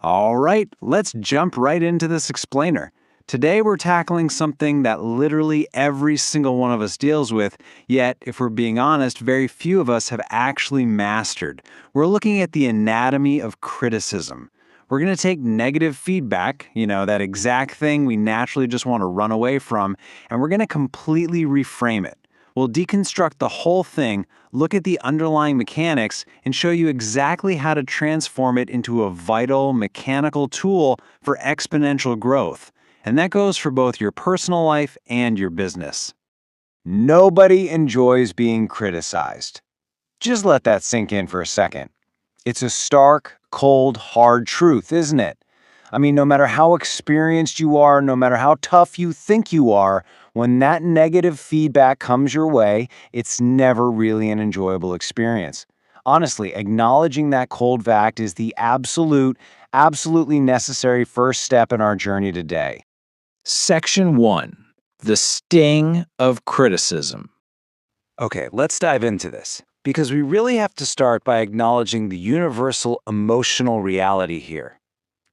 All right, let's jump right into this explainer. Today we're tackling something that literally every single one of us deals with, yet, if we're being honest, very few of us have actually mastered. We're looking at the anatomy of criticism. We're going to take negative feedback, that exact thing we naturally just want to run away from, and we're going to completely reframe it. We'll deconstruct the whole thing, look at the underlying mechanics, and show you exactly how to transform it into a vital mechanical tool for exponential growth. And that goes for both your personal life and your business. Nobody enjoys being criticized. Just let that sink in for a second. It's a stark, cold, hard truth, isn't it? I mean, no matter how experienced you are, no matter how tough you think you are, when that negative feedback comes your way, it's never really an enjoyable experience. Honestly, acknowledging that cold fact is the absolutely necessary first step in our journey today. Section 1. The Sting of Criticism. Okay, let's dive into this, because we really have to start by acknowledging the universal emotional reality here.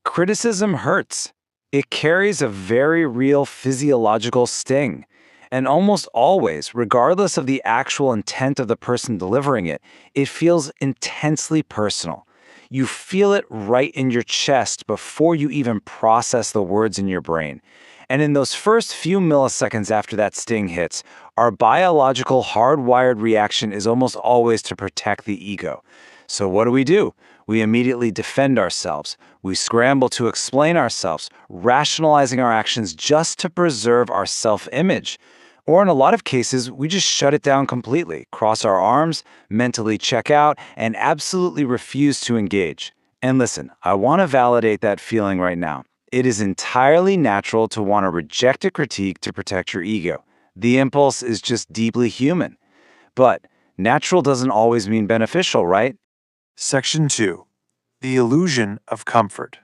Criticism hurts. It carries a very real physiological sting. And almost always, regardless of the actual intent of the person delivering it, it feels intensely personal. You feel it right in your chest before you even process the words in your brain. And in those first few milliseconds after that sting hits, our biological hardwired reaction is almost always to protect the ego. So what do? We immediately defend ourselves. We scramble to explain ourselves, rationalizing our actions just to preserve our self-image. Or in a lot of cases, we just shut it down completely, cross our arms, mentally check out, and absolutely refuse to engage. And listen, I want to validate that feeling right now. It is entirely natural to want to reject a critique to protect your ego. The impulse is just deeply human. But natural doesn't always mean beneficial, right? Section 2. The illusion of comfort.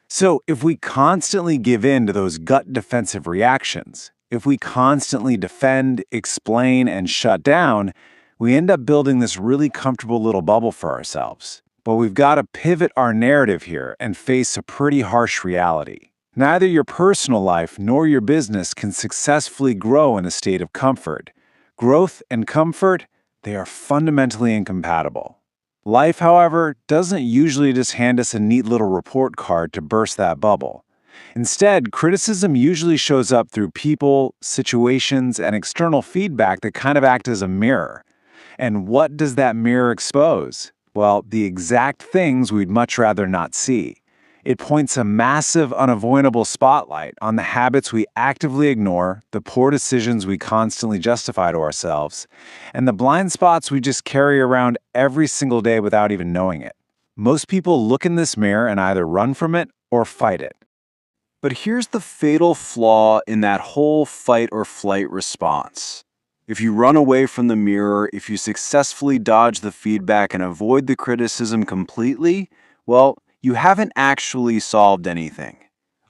So if we constantly give in to those gut defensive reactions, if we constantly defend, explain, and shut down, we end up building this really comfortable little bubble for ourselves. But we've got to pivot our narrative here and face a pretty harsh reality. Neither your personal life nor your business can successfully grow in a state of comfort. Growth and comfort, they are fundamentally incompatible. Life, however, doesn't usually just hand us a neat little report card to burst that bubble. Instead, criticism usually shows up through people, situations, and external feedback that kind of act as a mirror. And what does that mirror expose? Well, the exact things we'd much rather not see. It points a massive, unavoidable spotlight on the habits we actively ignore, the poor decisions we constantly justify to ourselves, and the blind spots we just carry around every single day without even knowing it. Most people look in this mirror and either run from it or fight it. But here's the fatal flaw in that whole fight or flight response. If you run away from the mirror, if you successfully dodge the feedback and avoid the criticism completely, well, you haven't actually solved anything.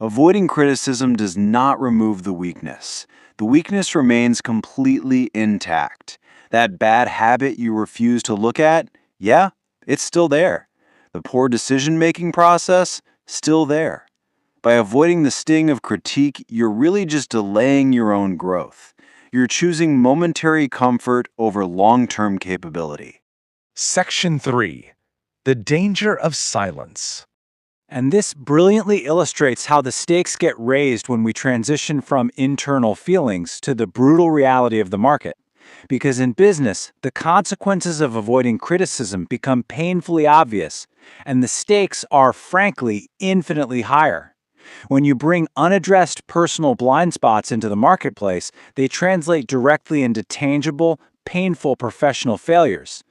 Avoiding criticism does not remove the weakness. The weakness remains completely intact. That bad habit you refuse to look at, yeah, it's still there. The poor decision-making process, still there. By avoiding the sting of critique, you're really just delaying your own growth. You're choosing momentary comfort over long-term capability. Section 3. The danger of silence. And this brilliantly illustrates how the stakes get raised when we transition from internal feelings to the brutal reality of the market. Because in business, the consequences of avoiding criticism become painfully obvious, and the stakes are, frankly, infinitely higher. When you bring unaddressed personal blind spots into the marketplace, they translate directly into tangible, painful professional failures.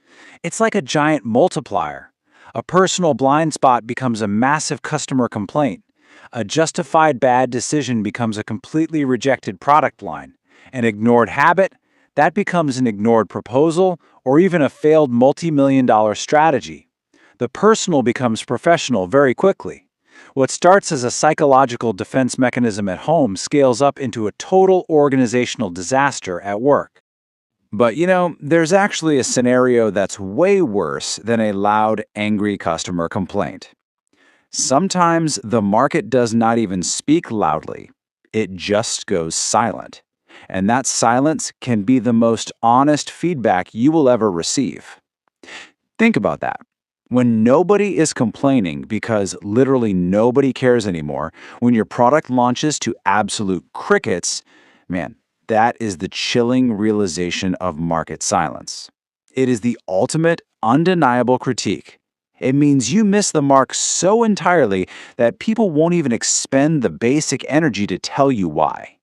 It's like a giant multiplier. A personal blind spot becomes a massive customer complaint. A justified bad decision becomes a completely rejected product line. An ignored habit, that becomes an ignored proposal or even a failed multi-million-dollar strategy. The personal becomes professional very quickly. What starts as a psychological defense mechanism at home scales up into a total organizational disaster at work. But there's actually a scenario that's way worse than a loud, angry customer complaint. Sometimes the market does not even speak loudly. It just goes silent. And that silence can be the most honest feedback you will ever receive. Think about that. When nobody is complaining because literally nobody cares anymore, when your product launches to absolute crickets, man, that is the chilling realization of market silence. It is the ultimate, undeniable critique. It means you miss the mark so entirely that people won't even expend the basic energy to tell you why.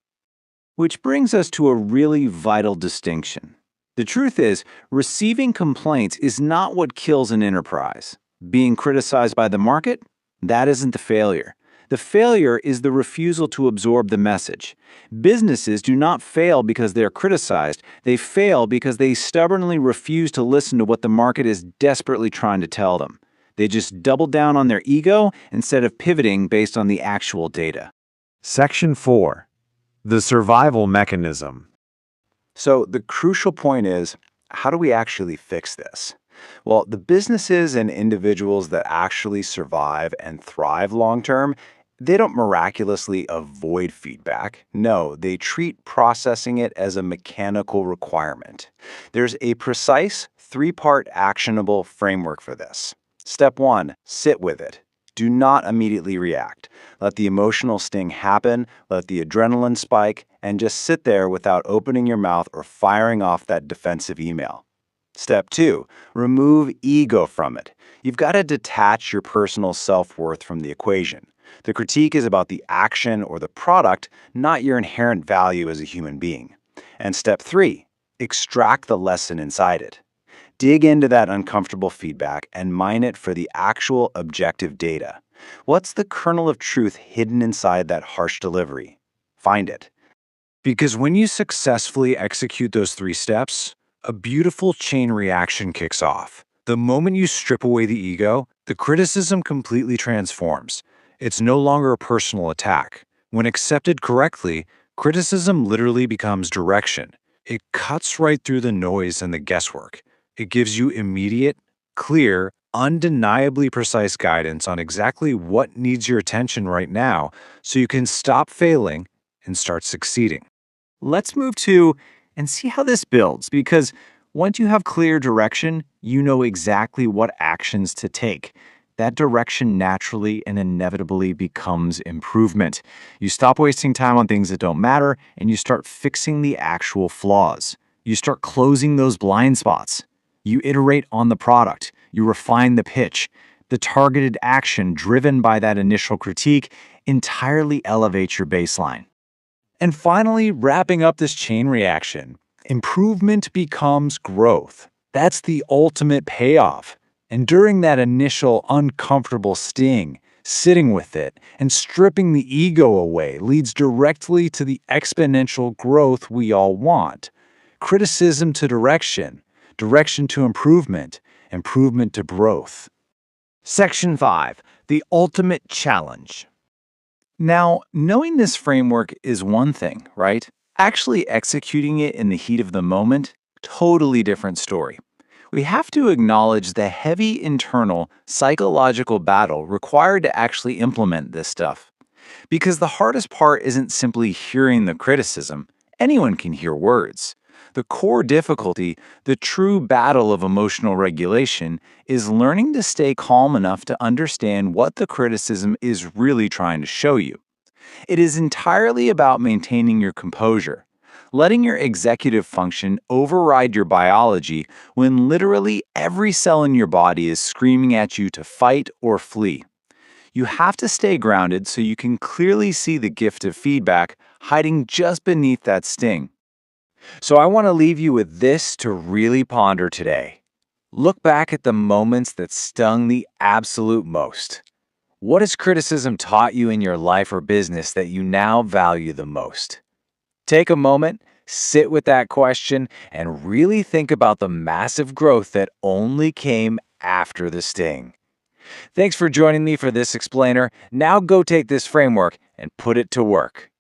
Which brings us to a really vital distinction. The truth is, receiving complaints is not what kills an enterprise. Being criticized by the market? That isn't the failure. The failure is the refusal to absorb the message. Businesses do not fail because they're criticized. They fail because they stubbornly refuse to listen to what the market is desperately trying to tell them. They just double down on their ego instead of pivoting based on the actual data. Section 4. The survival mechanism. So the crucial point is, how do we actually fix this? Well, the businesses and individuals that actually survive and thrive long term, they don't miraculously avoid feedback. No, they treat processing it as a mechanical requirement. There's a precise three-part actionable framework for this. Step 1, sit with it. Do not immediately react. Let the emotional sting happen, let the adrenaline spike, and just sit there without opening your mouth or firing off that defensive email. Step 2, remove ego from it. You've got to detach your personal self-worth from the equation. The critique is about the action or the product, not your inherent value as a human being. And step 3, extract the lesson inside it. Dig into that uncomfortable feedback and mine it for the actual objective data. What's the kernel of truth hidden inside that harsh delivery? Find it. Because when you successfully execute those 3 steps, a beautiful chain reaction kicks off. The moment you strip away the ego, the criticism completely transforms. It's no longer a personal attack. When accepted correctly, criticism literally becomes direction. It cuts right through the noise and the guesswork. It gives you immediate, clear, undeniably precise guidance on exactly what needs your attention right now so you can stop failing and start succeeding. Let's move to and see how this builds, because once you have clear direction, you know exactly what actions to take. That direction naturally and inevitably becomes improvement. You stop wasting time on things that don't matter, and you start fixing the actual flaws. You start closing those blind spots. You iterate on the product. You refine the pitch. The targeted action driven by that initial critique entirely elevates your baseline. And finally, wrapping up this chain reaction, improvement becomes growth. That's the ultimate payoff. And during that initial uncomfortable sting, sitting with it and stripping the ego away leads directly to the exponential growth we all want. Criticism to direction, direction to improvement, improvement to growth. Section 5. The ultimate challenge. Now, knowing this framework is one thing, right? Actually executing it in the heat of the moment, totally different story. We have to acknowledge the heavy internal psychological battle required to actually implement this stuff. Because the hardest part isn't simply hearing the criticism. Anyone can hear words. The core difficulty, the true battle of emotional regulation, is learning to stay calm enough to understand what the criticism is really trying to show you. It is entirely about maintaining your composure, letting your executive function override your biology when literally every cell in your body is screaming at you to fight or flee. You have to stay grounded so you can clearly see the gift of feedback hiding just beneath that sting. So I want to leave you with this to really ponder today. Look back at the moments that stung the absolute most. What has criticism taught you in your life or business that you now value the most? Take a moment, sit with that question, and really think about the massive growth that only came after the sting. Thanks for joining me for this explainer. Now go take this framework and put it to work.